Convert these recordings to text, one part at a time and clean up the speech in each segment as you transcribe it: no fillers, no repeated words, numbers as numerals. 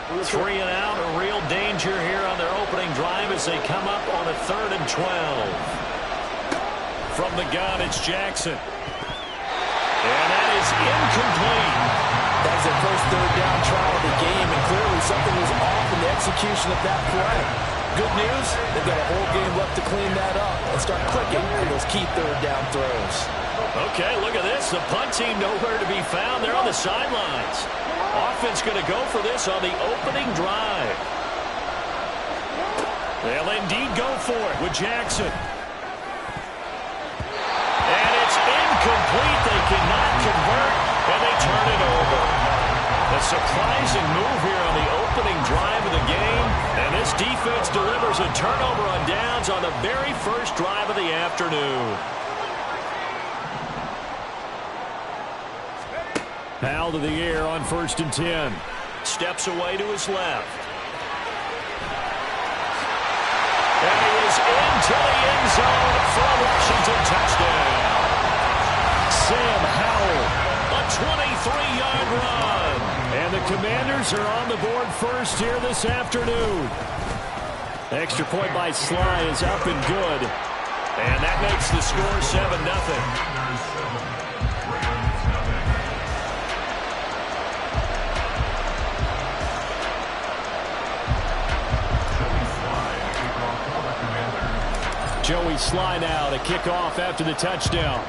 3 and out, a real danger here on their opening drive as they come up on a 3rd and 12. From the gun, it's Jackson. And that is incomplete. That's their first 3rd down try of the game, and clearly something was off in the execution of that play. Good news, they've got a whole game left to clean that up and start clicking on those key 3rd down throws. Okay, look at this. The punt team nowhere to be found. They're on the sidelines. Offense going to go for this on the opening drive. They'll indeed go for it with Jackson. And it's incomplete. They cannot convert, and they turn it over. A surprising move here on the opening drive of the game, and this defense delivers a turnover on downs on the very first drive of the afternoon. Powell to the air on 1st and 10. Steps away to his left. And he is into the end zone for a Washington touchdown. Sam Howell, a 23-yard run. And the Commanders are on the board first here this afternoon. Extra point by Sly is up and good. And that makes the score 7-0. Joey Sly now to kick off after the touchdown.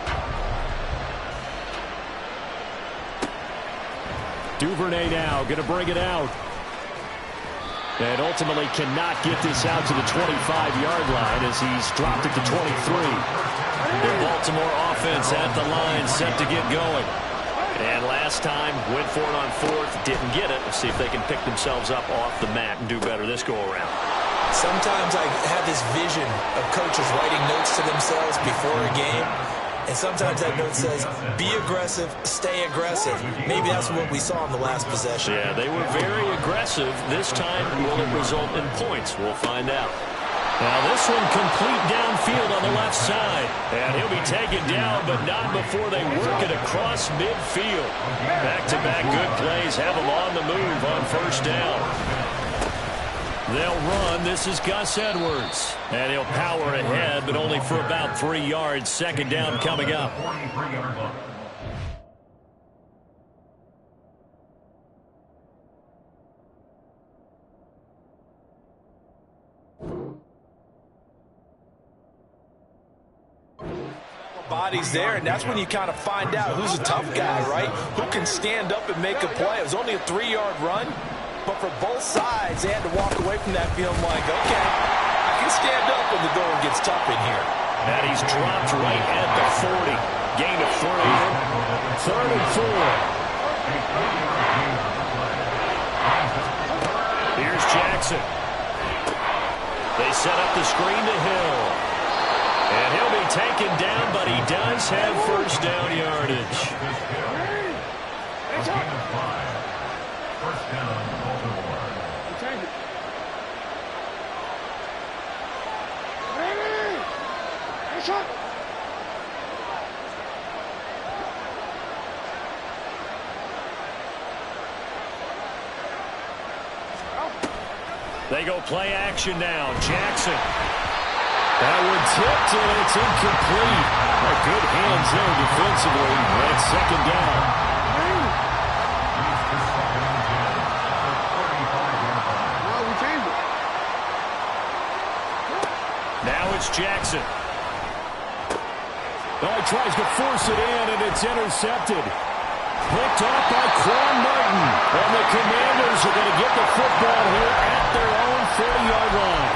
Duvernay now going to bring it out. And ultimately cannot get this out to the 25-yard line as he's dropped it to 23. The Baltimore offense at the line set to get going. And last time went for it on 4th, didn't get it. Let's see if they can pick themselves up off the mat and do better this go-around. Sometimes I have this vision of coaches writing notes to themselves before a game, and sometimes that note says, be aggressive, stay aggressive. Maybe that's what we saw in the last possession. Yeah, they were very aggressive. This time, will it result in points? We'll find out. Now this one complete downfield on the left side. And he'll be taken down, but not before they work it across midfield. Back-to-back good plays have them on the move on 1st down. They'll run. This is Gus Edwards. And he'll power ahead, but only for about 3 yards. 2nd down coming up. Bodies there, and that's when you kind of find out who's a tough guy, right? Who can stand up and make a play. It was only a 3-yard run. But for both sides, they had to walk away from that feeling like, okay, I can stand up when the going gets tough in here. And he's dropped right at the 40. Gain of 3. 3rd and 4. Here's Jackson. They set up the screen to Hill. And he'll be taken down, but he does have 1st down yardage. First down. They go play action now. Jackson. That one tipped, and it's incomplete. Good hands there defensively. And 2nd down. Now it's Jackson. Oh, he tries to force it in, and it's intercepted. Picked off by Quan Martin. And the Commanders are going to get the football here at their own 40-yard line.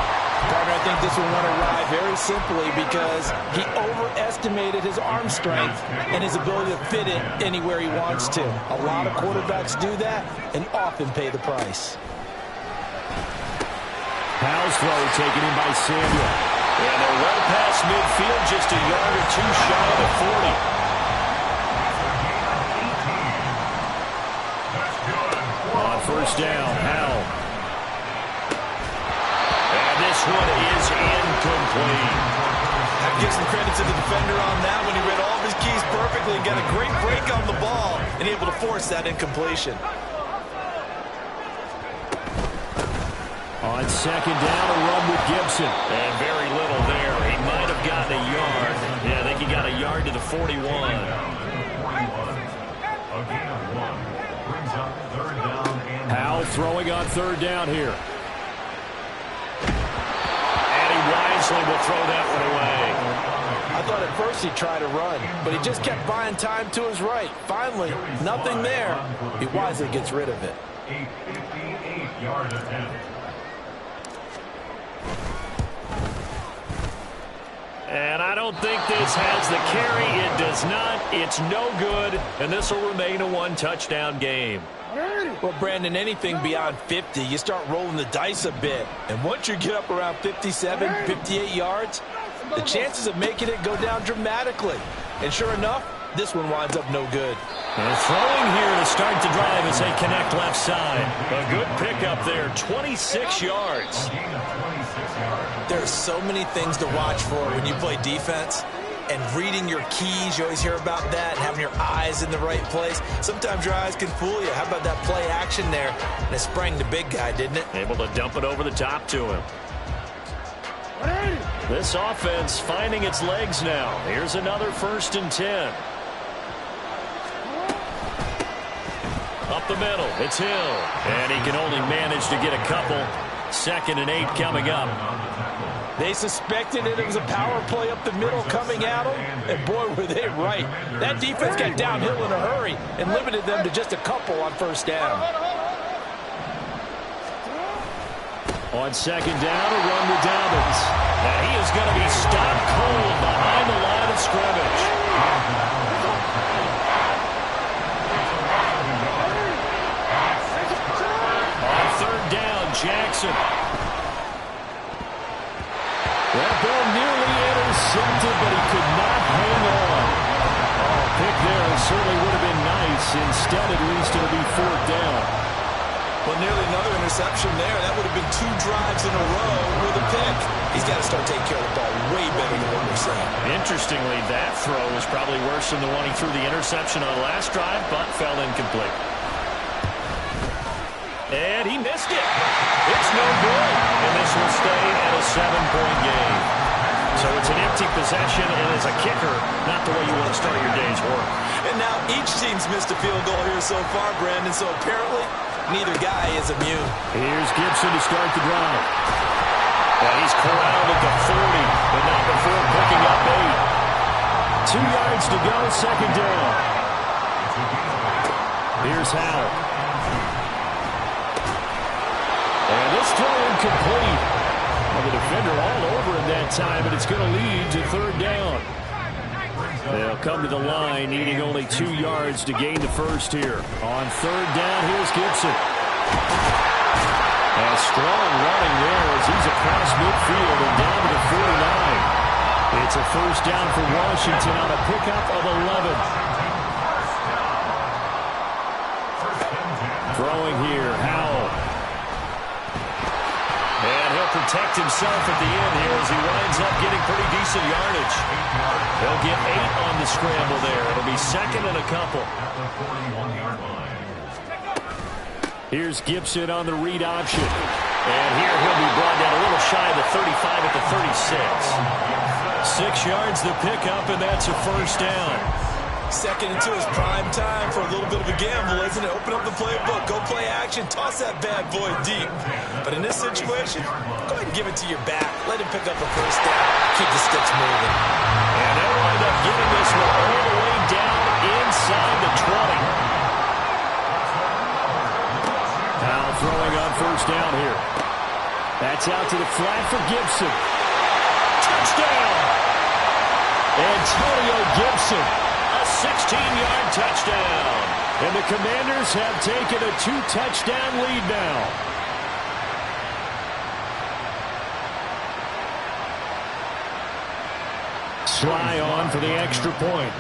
Partner, I think this one went awry very simply because he overestimated his arm strength and his ability to fit it anywhere he wants to. A lot of quarterbacks do that and often pay the price. Powell's throw taken in by Samuel. And they're well past midfield, just a yard or 2 shy of the 40. On 1st down, Howell. And this one is incomplete. I give some credit to the defender on that when he read all of his keys perfectly and got a great break on the ball and able to force that incompletion. On second down, a run with Gibson. And very little there. He might have gotten a yard. Yeah, I think he got a yard to the 41. Howell throwing on third down here. And he wisely will throw that one away. I thought at first he'd try to run, but he just kept buying time to his right. Finally, nothing there. He wisely gets rid of it. 58-yard attempt. And I don't think this has the carry. It does not. It's no good. And this will remain a one-touchdown game. Well, Brandon, anything beyond 50, you start rolling the dice a bit. And once you get up around 57, 58 yards, the chances of making it go down dramatically. And sure enough, this one winds up no good. And throwing here to start the drive as they connect left side. A good pickup there, 26 yards. There are so many things to watch for when you play defense. And reading your keys, you always hear about that, and having your eyes in the right place. Sometimes your eyes can fool you. How about that play action there? And it sprang the big guy, didn't it? Able to dump it over the top to him. This offense finding its legs now. Here's another 1st and 10. Up the middle, it's Hill. And he can only manage to get a couple. 2nd and 8 coming up. They suspected it was a power play up the middle coming at them, and boy, were they right. That defense got downhill in a hurry and limited them to just a couple on 1st down. On 2nd down, a run with Dobbins. And he is going to be stopped cold behind the line of scrimmage. On 3rd down, Jackson. That ball nearly intercepted, but he could not hang on. Oh, pick there certainly would have been nice. Instead, at least it'll be 4th down. Well, nearly another interception there. That would have been 2 drives in a row with a pick. He's got to start taking care of the ball way better than what we're saying. Interestingly, that throw was probably worse than the one he threw the interception on the last drive, but fell incomplete. And he missed it. It's no good. And this will stay at a 7-point game. So it's an empty possession, and as a kicker, not the way you want to start your day's work. And now each team's missed a field goal here so far, Brandon, so apparently neither guy is immune. Here's Gibson to start the drive. Well, he's corralled at the 40, but not before picking up 8. 2 yards to go, 2nd down. Here's Howell. And this throw incomplete. Well, the defender all over him that time, and it's going to lead to 3rd down. They'll come to the line, needing only 2 yards to gain the 1st here. On 3rd down, here's Gibson. And strong running there as he's across midfield and down to the 49. It's a 1st down for Washington on a pickup of 11. Throwing here, Howell. And he'll protect himself at the end here as he winds up getting pretty decent yardage. He'll get 8 on the scramble there. It'll be 2nd and a couple. Here's Gibson on the read option. And here he'll be brought down a little shy of the 35 at the 36. 6 yards the pickup, and that's a 1st down. 2nd and 2 is prime time for a little bit of a gamble, isn't it? Open up the playbook, go play action, toss that bad boy deep. But in this situation, go ahead and give it to your back. Let him pick up a 1st down. Keep the sticks moving. And they'll wind up getting this one all the way down inside the 20. Now throwing on 1st down here. That's out to the flat for Gibson. Touchdown! Antonio Gibson. A 16-yard touchdown. And the Commanders have taken a 2-touchdown lead now. Sly on for the extra point.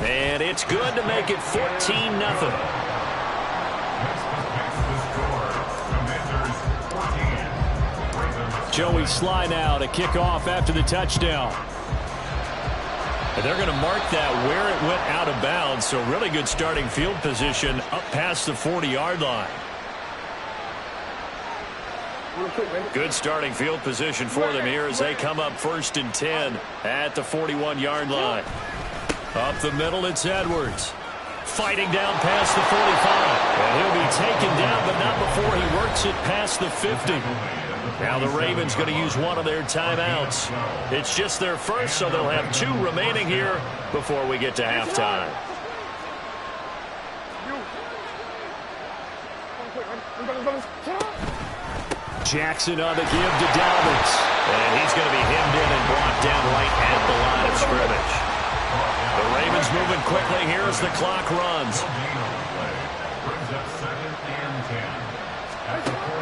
And it's good to make it 14-0. Joey Sly now to kick off after the touchdown. And they're going to mark that where it went out of bounds. So really good starting field position up past the 40-yard line. Good starting field position for them here as they come up 1st and 10 at the 41-yard line. Up the middle, it's Edwards. Fighting down past the 45. And he'll be taken down, but not before he works it past the 50. Now the Ravens going to use one of their timeouts. It's just their first, so they'll have 2 remaining here before we get to halftime. Jackson on the give to Dobbins. And he's going to be hemmed in and brought down right at the line of scrimmage. The Ravens moving quickly here as the clock runs.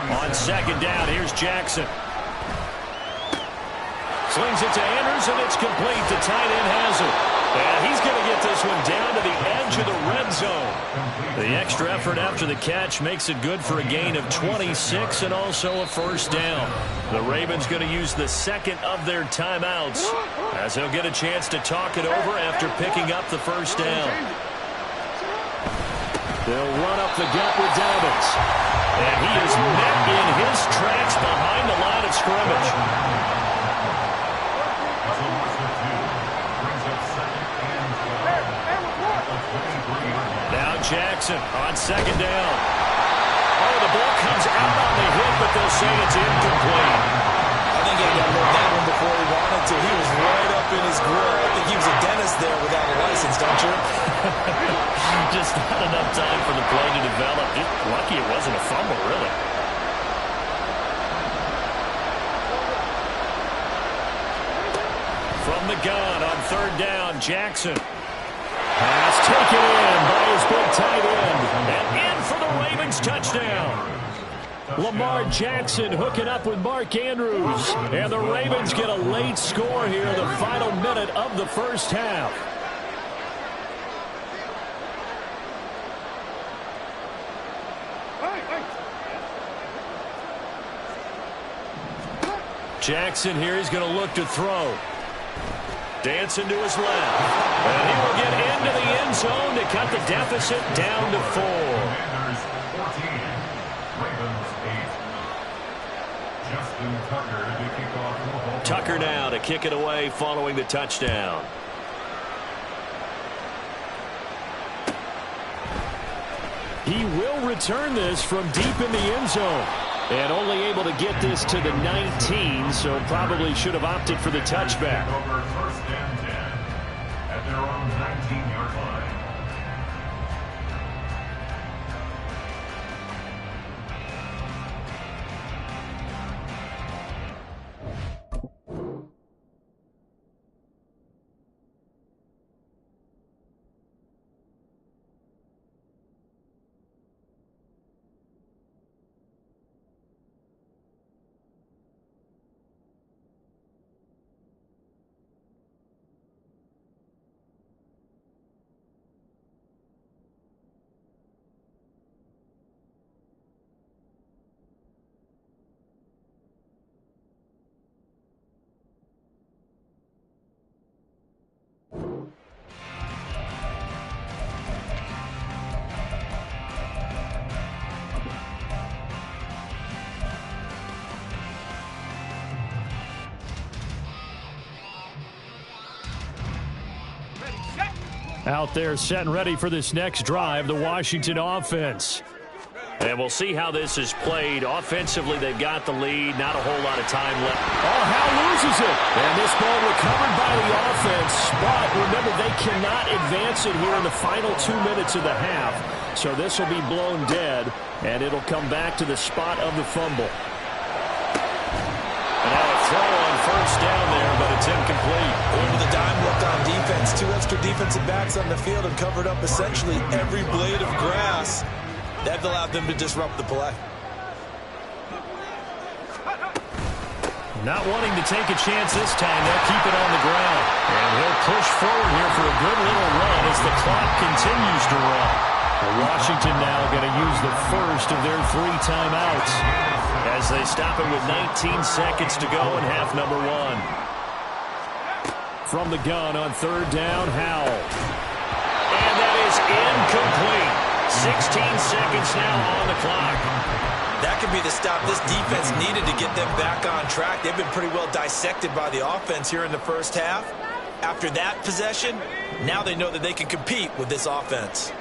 On 2nd down, here's Jackson. Slings it to Andrews, and it's complete. The tight end has it. And he's going to get this one down to the edge of the red zone. The extra effort after the catch makes it good for a gain of 26 and also a 1st down. The Ravens going to use the 2nd of their timeouts as he'll get a chance to talk it over after picking up the 1st down. They'll run up the gut with Dobbins. And he is met in his tracks behind the line of scrimmage. Now Jackson on 2nd down. Oh, the ball comes out on the hit, but they'll say it's incomplete. I think he got that one before he wanted to. He was right up in his grill. I think he was a dentist there without a license, don't you? Just not enough time for the play to develop. Just lucky it wasn't a fumble, really. From the gun on 3rd down, Jackson. Pass taken in by his big tight end. And in for the Ravens touchdown. Lamar Jackson hooking up with Mark Andrews. And the Ravens get a late score here, the final minute of the 1st half. Jackson here, he's going to look to throw. Dancing to his left. And he will get into the end zone to cut the deficit down to 4. Commanders 14, Ravens 8. Justin Tucker to kick off. Tucker now to kick it away following the touchdown. He will return this from deep in the end zone. And only able to get this to the 19, so probably should have opted for the touchback. Over 1st and 10 at their own 19-yard line. Out there set and ready for this next drive, the Washington offense. And we'll see how this is played. Offensively, they've got the lead. Not a whole lot of time left. Oh, Howe loses it. And this ball recovered by the offense. But remember, they cannot advance it here in the final 2 minutes of the half. So this will be blown dead, and it'll come back to the spot of the fumble. And now a throw on 1st down there, but it's incomplete. Over the dime look on defense. 2 extra defensive backs on the field and covered up essentially every blade of grass. That allowed them to disrupt the play. Not wanting to take a chance this time, they'll keep it on the ground. And he'll push forward here for a good little run as the clock continues to run. Washington now going to use the first of their 3 timeouts as they stop it with 19 seconds to go in half number 1. From the gun on third down, Howell. And that is incomplete. 16 seconds now on the clock. That could be the stop this defense needed to get them back on track. They've been pretty well dissected by the offense here in the first half. After that possession, now they know that they can compete with this offense.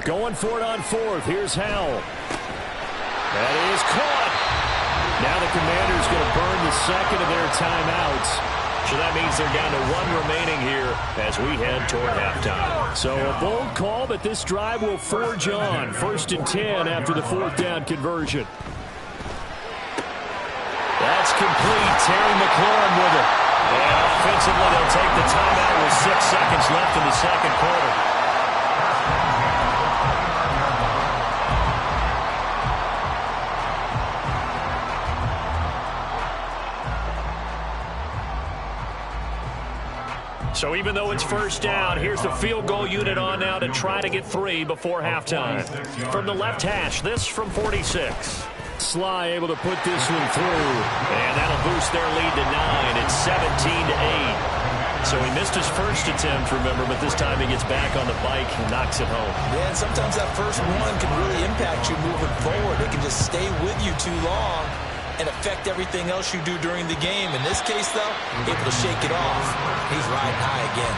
Going for it on fourth. Here's Howell. That is caught. Now the Commanders going to burn the second of their timeouts. So that means they're down to one remaining here as we head toward halftime. So a bold call, but this drive will forge on. 1st and 10 after the fourth down conversion. That's complete. Terry McLaurin with it. And offensively, they'll take the timeout with 6 seconds left in the second quarter. So even though it's first down, here's the field goal unit on now to try to get 3 before halftime. From the left hash, this from 46. Sly able to put this one through, and that'll boost their lead to 9. It's 17-8. So he missed his first attempt, remember, but this time he gets back on the bike and knocks it home. Yeah, and sometimes that first one can really impact you moving forward. It can just stay with you too long and affect everything else you do during the game. In this case, though, able to shake it off. He's riding high again.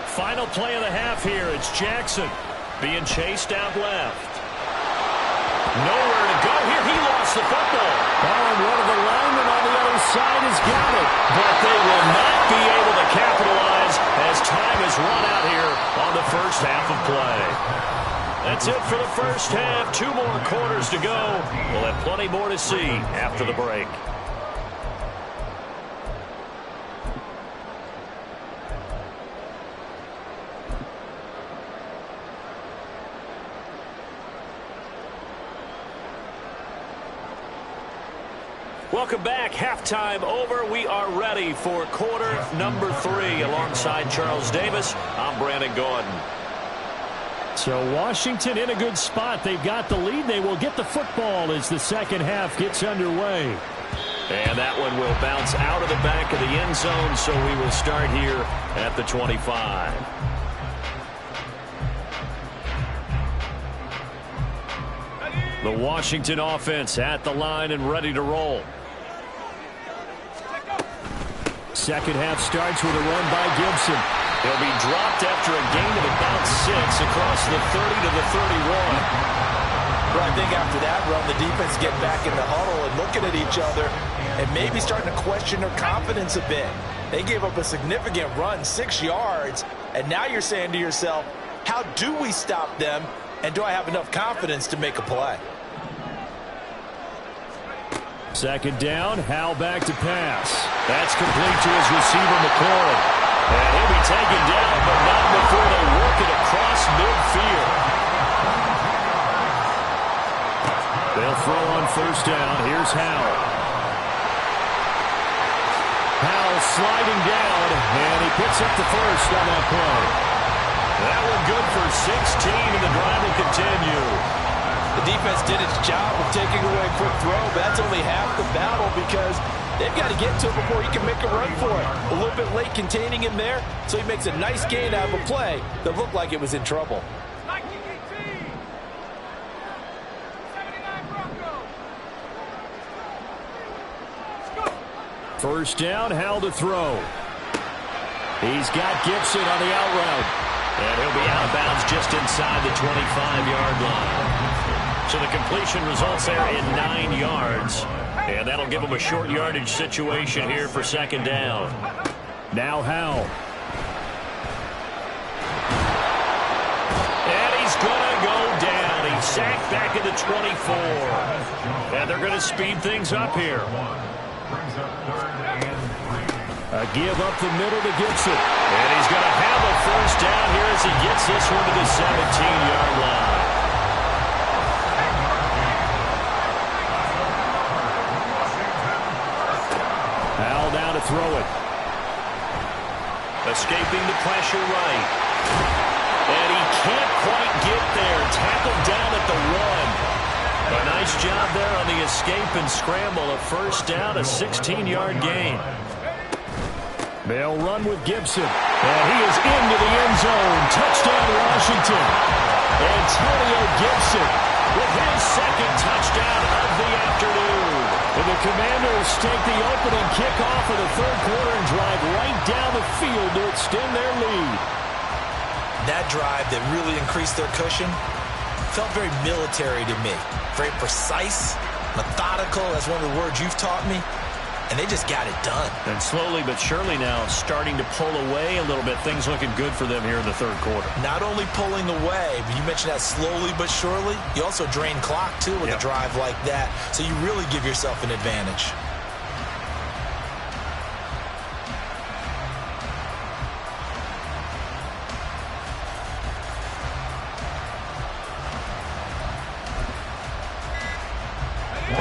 Final play of the half here. It's Jackson being chased out left. Nowhere to go here. He lost the football. And one of the linemen on the other side has got it. But they will not be able to capitalize as time is run out here on the first half of play. That's it for the first half. 2 more quarters to go. We'll have plenty more to see after the break. Welcome back. Halftime over. We are ready for quarter number 3. Alongside Charles Davis, I'm Brandon Gordon. So Washington in a good spot. They've got the lead. They will get the football as the second half gets underway. And that one will bounce out of the back of the end zone, so we will start here at the 25. The Washington offense at the line and ready to roll. Second half starts with a run by Gibson. He'll be dropped after a gain of about 6 across the 30 to the 31. Well, I think after that run, the defense get back in the huddle and looking at each other and maybe starting to question their confidence a bit. They gave up a significant run, 6 yards, and now you're saying to yourself, how do we stop them, and do I have enough confidence to make a play? Second down, Howell back to pass. That's complete to his receiver, McLaurin. And he'll be taken down, but not before they work it across midfield. They'll throw on first down. Here's Howell. Howell sliding down, and he picks up the first on that play. That one good for 16, and the drive will continue. The defense did its job of taking away a quick throw, but that's only half the battle because they've got to get to it before he can make a run for it. A little bit late containing him there, so he makes a nice gain out of a play that looked like it was in trouble. First down, Howell to throw. He's got Gibson on the out route. And he'll be out of bounds just inside the 25-yard line. So the completion results there in 9 yards. And that'll give him a short yardage situation here for second down. Now Howell. And he's going to go down. He's sacked back at the 24. And they're going to speed things up here. A give up the middle to Gibson. And he's going to have a first down here as he gets this one to the 17-yard line. throw it. Escaping the pressure right. And he can't quite get there. Tackled down at the 1. A nice job there on the escape and scramble. A first down, a 16-yard gain. They'll run with Gibson. And he is into the end zone. Touchdown, Washington. Antonio Gibson with his second touchdown of the afternoon. And the Commanders take the opening kickoff of the third quarter and drive right down the field to extend their lead. That drive that really increased their cushion felt very military to me. Very precise, methodical. That's one of the words you've taught me. And they just got it done. And slowly but surely now starting to pull away a little bit. Things looking good for them here in the third quarter. Not only pulling away, but you mentioned that slowly but surely. You also drain clock, too, with a drive like that. So you really give yourself an advantage.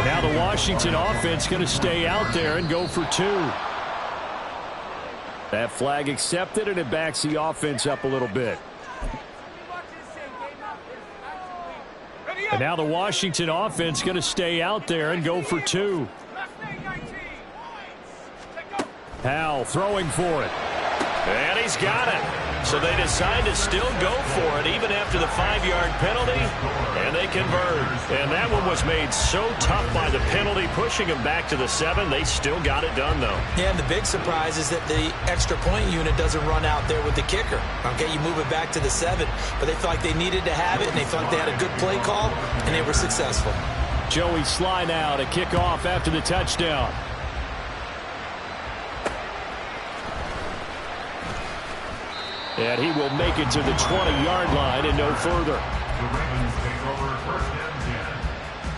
Now the Washington offense going to stay out there and go for 2. That flag accepted, and it backs the offense up a little bit. And now the Washington offense going to stay out there and go for 2. Powell throwing for it. And he's got it. So they decide to still go for it even after the 5-yard penalty, and they convert. And that one was made so tough by the penalty, pushing them back to the 7. They still got it done, though. Yeah, and the big surprise is that the extra point unit doesn't run out there with the kicker. Okay, you move it back to the 7, but they felt like they needed to have it, and they felt like they had a good play call, and they were successful. Joey Sly now to kick off after the touchdown. And he will make it to the 20-yard line and no further. The Ravens take over first and 10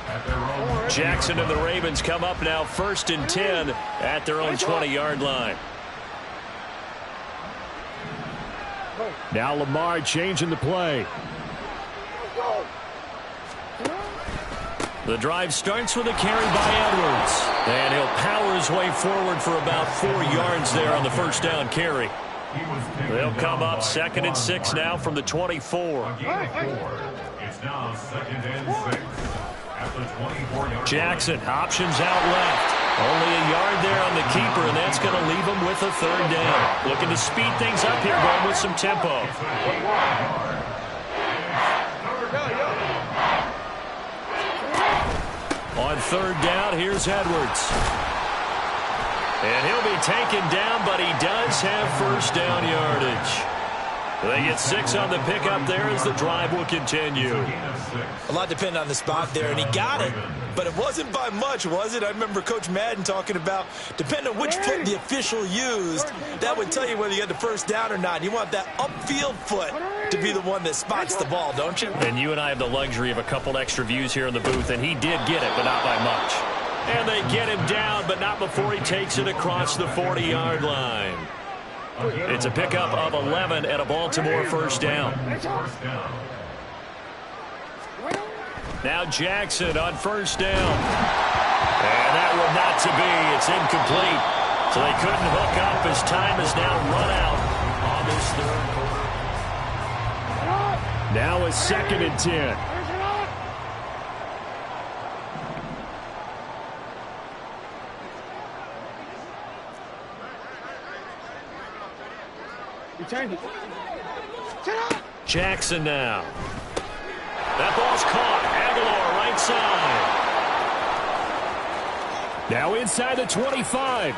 at their own. Jackson and the Ravens come up now first and 10 at their own 20-yard line. Now Lamar changing the play. The drive starts with a carry by Edwards. And he'll power his way forward for about 4 yards there on the first down carry. They'll come up 2nd and 6 now from the 24. It's now 2nd and 6 at the 24-yard. Jackson options out left. Only a yard there on the keeper, and that's going to leave him with a 3rd down. Looking to speed things up here, going with some tempo. On 3rd down, here's Edwards. And he'll be taken down, but he does have first down yardage. They get 6 on the pickup there as the drive will continue. A lot depended on the spot there, and he got it, but it wasn't by much, was it? I remember Coach Madden talking about, depending on which foot the official used, that would tell you whether you had the first down or not. You want that upfield foot to be the one that spots the ball, don't you? And you and I have the luxury of a couple extra views here in the booth, and he did get it, but not by much. And they get him down, but not before he takes it across the 40-yard line. It's a pickup of 11 and a Baltimore first down. Now Jackson on first down. And that one not to be. It's incomplete. So they couldn't hook up as time is now run out on this third quarter. Now a 2nd and 10. Jackson now. That ball's caught. Aguilar right side. Now inside the 25.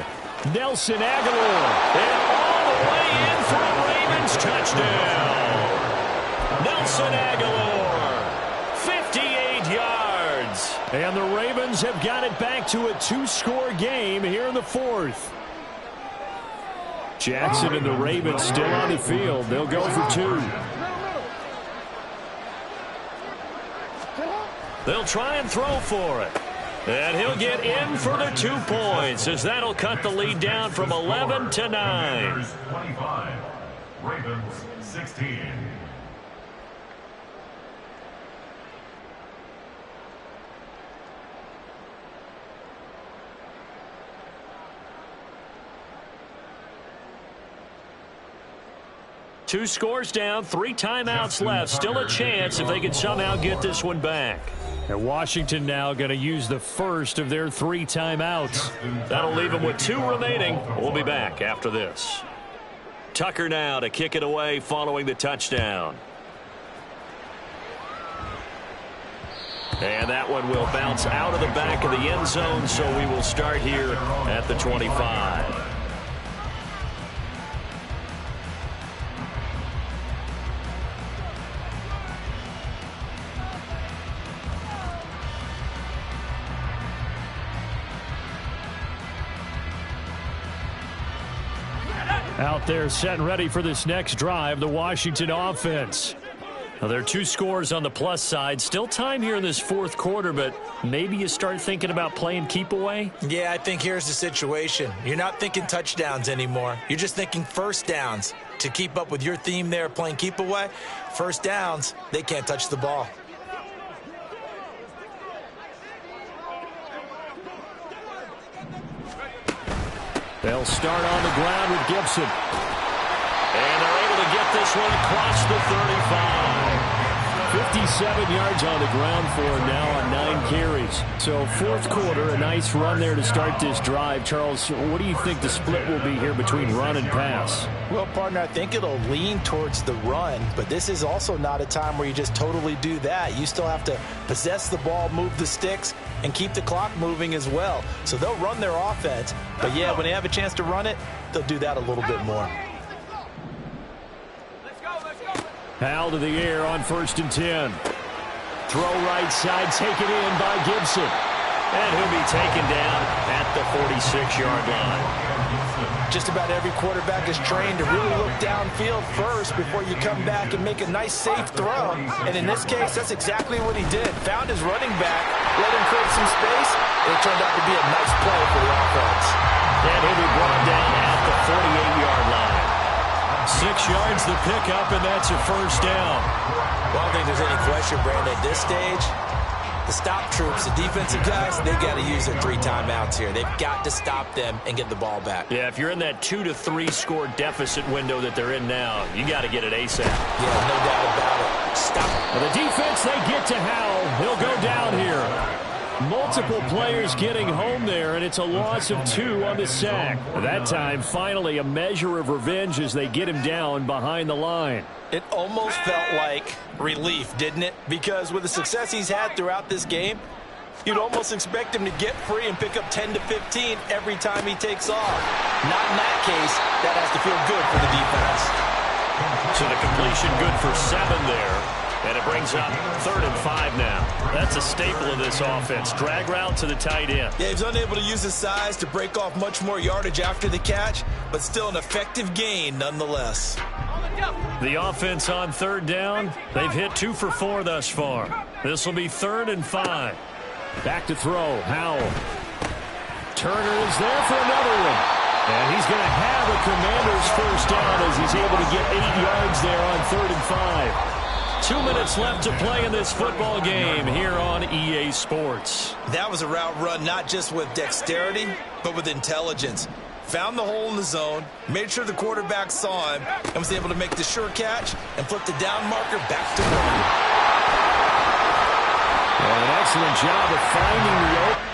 Nelson Aguilar. And all the way in for a Ravens touchdown. Nelson Aguilar. 58 yards. And the Ravens have got it back to a 2-score game here in the 4th. Jackson and the Ravens still on the field. They'll go for 2. They'll try and throw for it. And he'll get in for the 2 points as that'll cut the lead down from 11 to 9. 25, Ravens 16. 2 scores down, 3 timeouts left. Still a chance if they can somehow get this one back. And Washington now going to use the first of their 3 timeouts. That'll leave them with 2 remaining. We'll be back after this. Tucker now to kick it away following the touchdown. And that one will bounce out of the back of the end zone, so we will start here at the 25. Out there set and ready for this next drive, the Washington offense. Now, there are 2 scores on the plus side. Still time here in this 4th quarter, but maybe you start thinking about playing keep away? Yeah, I think here's the situation. You're not thinking touchdowns anymore. You're just thinking first downs. To keep up with your theme there, playing keep away, first downs, they can't touch the ball. They'll start on the ground with Gibson. And they're able to get this one across the 35. 57 yards on the ground for him now on 9 carries. So 4th quarter, a nice run there to start this drive. Charles, what do you think the split will be here between run and pass? Well, partner, I think it'll lean towards the run, but this is also not a time where you just totally do that. You still have to possess the ball, move the sticks, and keep the clock moving as well. So they'll run their offense, but yeah, when they have a chance to run it, they'll do that a little bit more. Hal to the air on 1st and 10. Throw right side, taken in by Gibson. And he'll be taken down at the 46-yard line. Just about every quarterback is trained to really look downfield first before you come back and make a nice, safe throw. And in this case, that's exactly what he did. Found his running back, let him create some space, and it turned out to be a nice play for the offense. And he'll be brought down at the 48-yard line. 6 yards the pickup, and that's a first down. Well, I don't think there's any question, Brandon, at this stage, the stop troops, the defensive guys, they've got to use their 3 timeouts here. They've got to stop them and get the ball back. Yeah, if you're in that 2 to 3 score deficit window that they're in now, you got to get it ASAP. Yeah, no doubt about it. Stop it. Well, the defense, they get to Howell. He'll go down here. Multiple players getting home there, and it's a loss of 2 on the sack. That time, finally, a measure of revenge as they get him down behind the line. It almost felt like relief, didn't it? Because with the success he's had throughout this game, you'd almost expect him to get free and pick up 10 to 15 every time he takes off. Not in that case. That has to feel good for the defense. So the completion good for 7 there. And it brings up 3rd and 5 now. That's a staple of this offense. Drag route to the tight end. Yeah, he's unable to use his size to break off much more yardage after the catch, but still an effective gain nonetheless. The offense on 3rd down. They've hit 2 for 4 thus far. This will be 3rd and 5. Back to throw. Howell. Turner is there for another one. And he's going to have a Commander's first down as he's able to get 8 yards there on 3rd and 5. 2 minutes left to play in this football game here on EA Sports. That was a route run not just with dexterity, but with intelligence. Found the hole in the zone, made sure the quarterback saw him, and was able to make the sure catch and flip the down marker back to run. Well, an excellent job of finding the open.